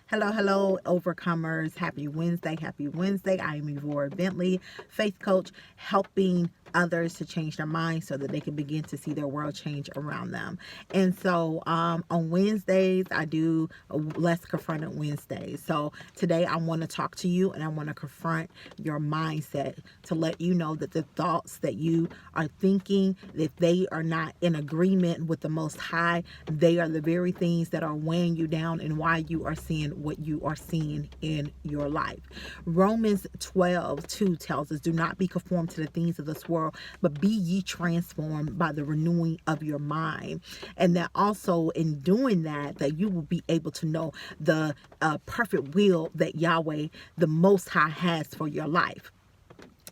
Hello, hello, overcomers. Happy Wednesday. Happy Wednesday. I am Yvonne Bentley, faith coach, helping others to change their minds so that they can begin to see their world change around them. And so on Wednesdays, I do Let's Confront It Wednesdays. So today I want to talk to you and I want to confront your mindset to let you know that the thoughts that you are thinking, if they are not in agreement with the Most High, they are the very things that are weighing you down and why you are seeing what you are seeing in your life. Romans 12:2 tells us, do not be conformed to the things of this world, but be ye transformed by the renewing of your mind. And that also in doing that you will be able to know the perfect will that Yahweh, the Most High, has for your life.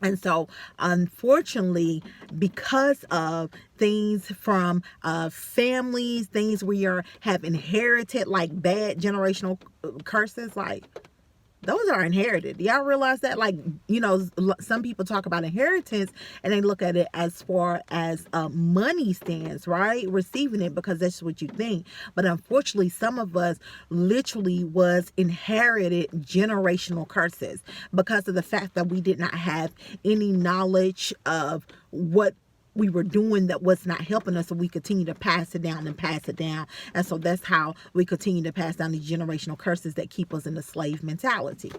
And so, unfortunately, because of things from families, things we have inherited, like bad generational curses, like those are inherited. Do y'all realize that? Like, some people talk about inheritance and they look at it as far as money stands, right? Receiving it because that's what you think. But unfortunately, some of us literally was inherited generational curses because of the fact that we did not have any knowledge of what we were doing that was not helping us, so we continue to pass it down and pass it down. And so that's how we continue to pass down these generational curses that keep us in the slave mentality.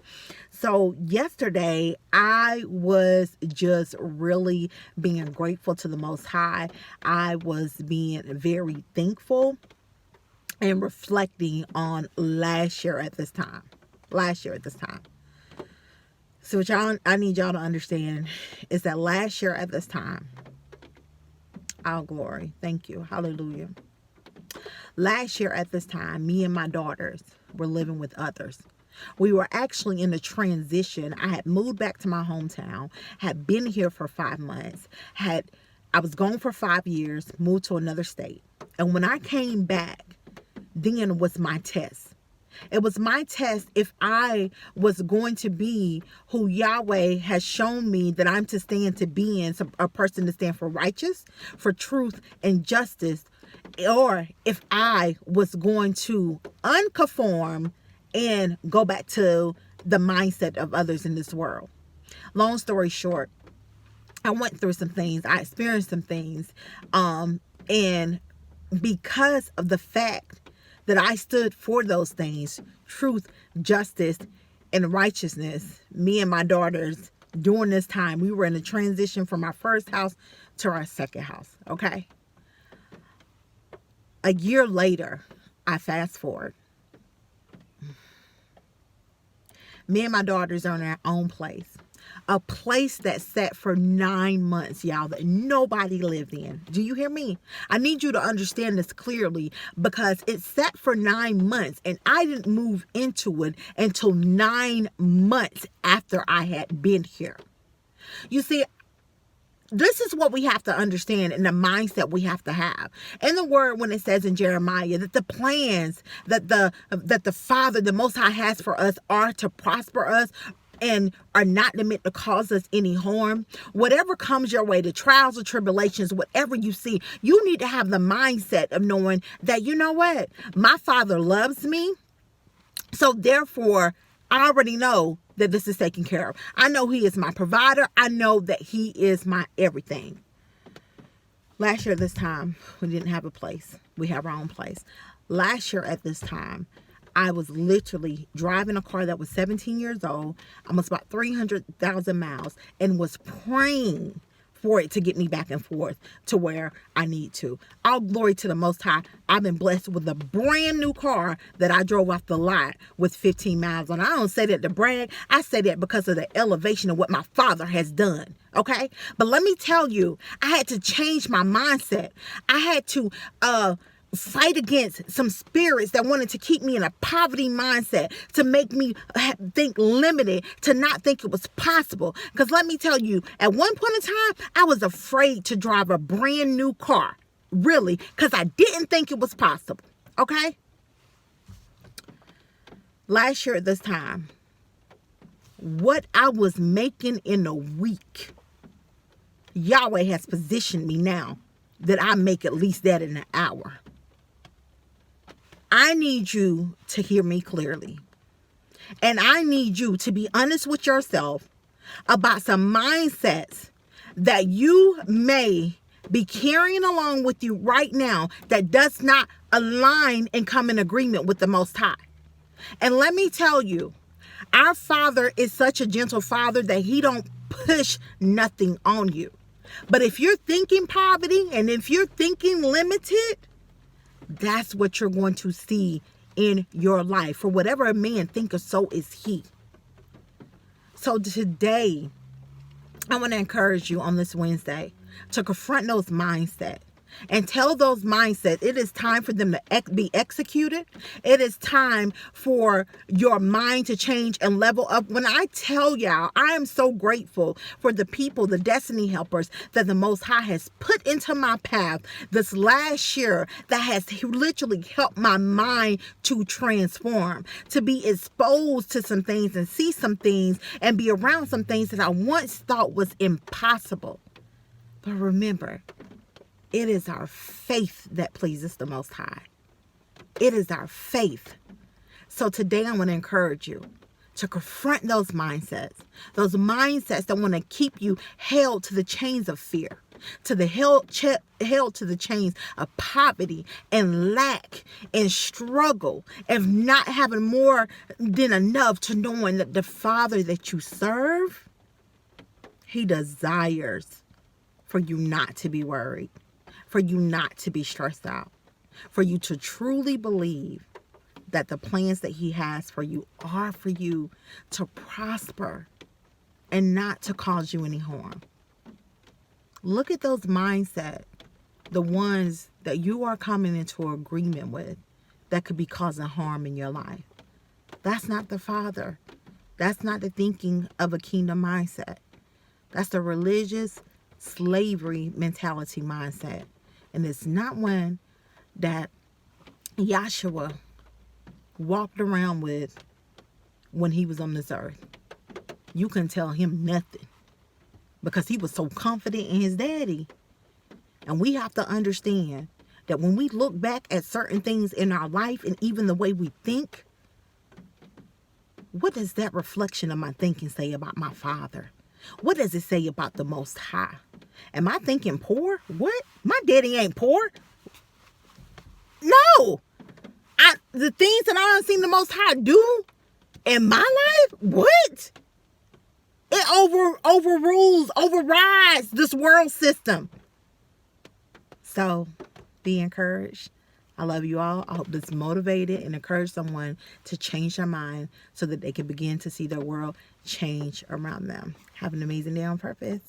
So yesterday I was just really being grateful to the Most High. I was being very thankful and reflecting on last year at this time. So what I need y'all to understand is that last year at this time, our glory. Thank you. Hallelujah. Last year at this time, me and my daughters were living with others. We were actually in a transition. I had moved back to my hometown, had been here for 5 months, I was gone for 5 years, moved to another state. And when I came back, then was my test. It was my test if I was going to be who Yahweh has shown me that I'm to stand to be in, a person to stand for righteous, for truth and justice, or if I was going to unconform and go back to the mindset of others in this world. Long story short, I went through some things. I experienced some things. And because of the fact that I stood for those things, truth, justice, and righteousness, me and my daughters, during this time, we were in a transition from our first house to our second house, okay? A year later, I fast forward. Me and my daughters are in our own place. A place that sat for 9 months, y'all, that nobody lived in. Do you hear me? I need you to understand this clearly because it sat for 9 months and I didn't move into it until 9 months after I had been here. You see, this is what we have to understand and the mindset we have to have. In the word, when it says in Jeremiah that the plans that the Father, the Most High, has for us are to prosper us and are not meant to cause us any harm. Whatever comes your way, the trials or tribulations, whatever you see, you need to have the mindset of knowing that, you know what? My Father loves me. So therefore, I already know that this is taken care of. I know He is my provider. I know that He is my everything. Last year at this time, we didn't have a place. We have our own place. Last year at this time, I was literally driving a car that was 17 years old, almost about 300,000 miles, and was praying for it to get me back and forth to where I need to. All glory to the Most High. I've been blessed with a brand new car that I drove off the lot with 15 miles on. I don't say that to brag. I say that because of the elevation of what my Father has done. Okay? But let me tell you, I had to change my mindset. I had to fight against some spirits that wanted to keep me in a poverty mindset, to make me think limited, to not think it was possible. Because let me tell you, at one point in time, I was afraid to drive a brand new car, really, because I didn't think it was possible. Okay? Last year at this time, what I was making in a week, Yahweh has positioned me now that I make at least that in an hour. I need you to hear me clearly. And I need you to be honest with yourself about some mindsets that you may be carrying along with you right now that does not align and come in agreement with the Most High. And let me tell you, our Father is such a gentle Father that He don't push nothing on you. But if you're thinking poverty and if you're thinking limited, that's what you're going to see in your life. For whatever a man thinketh, so is he. So today, I want to encourage you on this Wednesday to confront those mindsets and tell those mindsets it is time for them to be executed. It is time for your mind to change and level up. When I tell y'all, I am so grateful for the people, the destiny helpers that the Most High has put into my path this last year that has literally helped my mind to transform, to be exposed to some things and see some things and be around some things that I once thought was impossible. But remember, it is our faith that pleases the Most High. It is our faith. So today I want to encourage you to confront those mindsets that want to keep you held to the chains of fear, to the held to the chains of poverty and lack and struggle and not having more than enough, to knowing that the Father that you serve, He desires for you not to be worried, for you not to be stressed out, for you to truly believe that the plans that He has for you are for you to prosper and not to cause you any harm. Look at those mindsets, the ones that you are coming into agreement with that could be causing harm in your life. That's not the Father. That's not the thinking of a kingdom mindset. That's the religious slavery mentality mindset. And it's not one that Yahshua walked around with when He was on this earth. You couldn't tell Him nothing because He was so confident in His daddy. And we have to understand that when we look back at certain things in our life and even the way we think, what does that reflection of my thinking say about my Father? What does it say about the Most High? Am I thinking poor? What? My daddy ain't poor. No. The things that I don't see the Most High do in my life, what? It overrides this world system. So, be encouraged. I love you all. I hope this motivated and encouraged someone to change their mind so that they can begin to see their world change around them. Have an amazing day on purpose.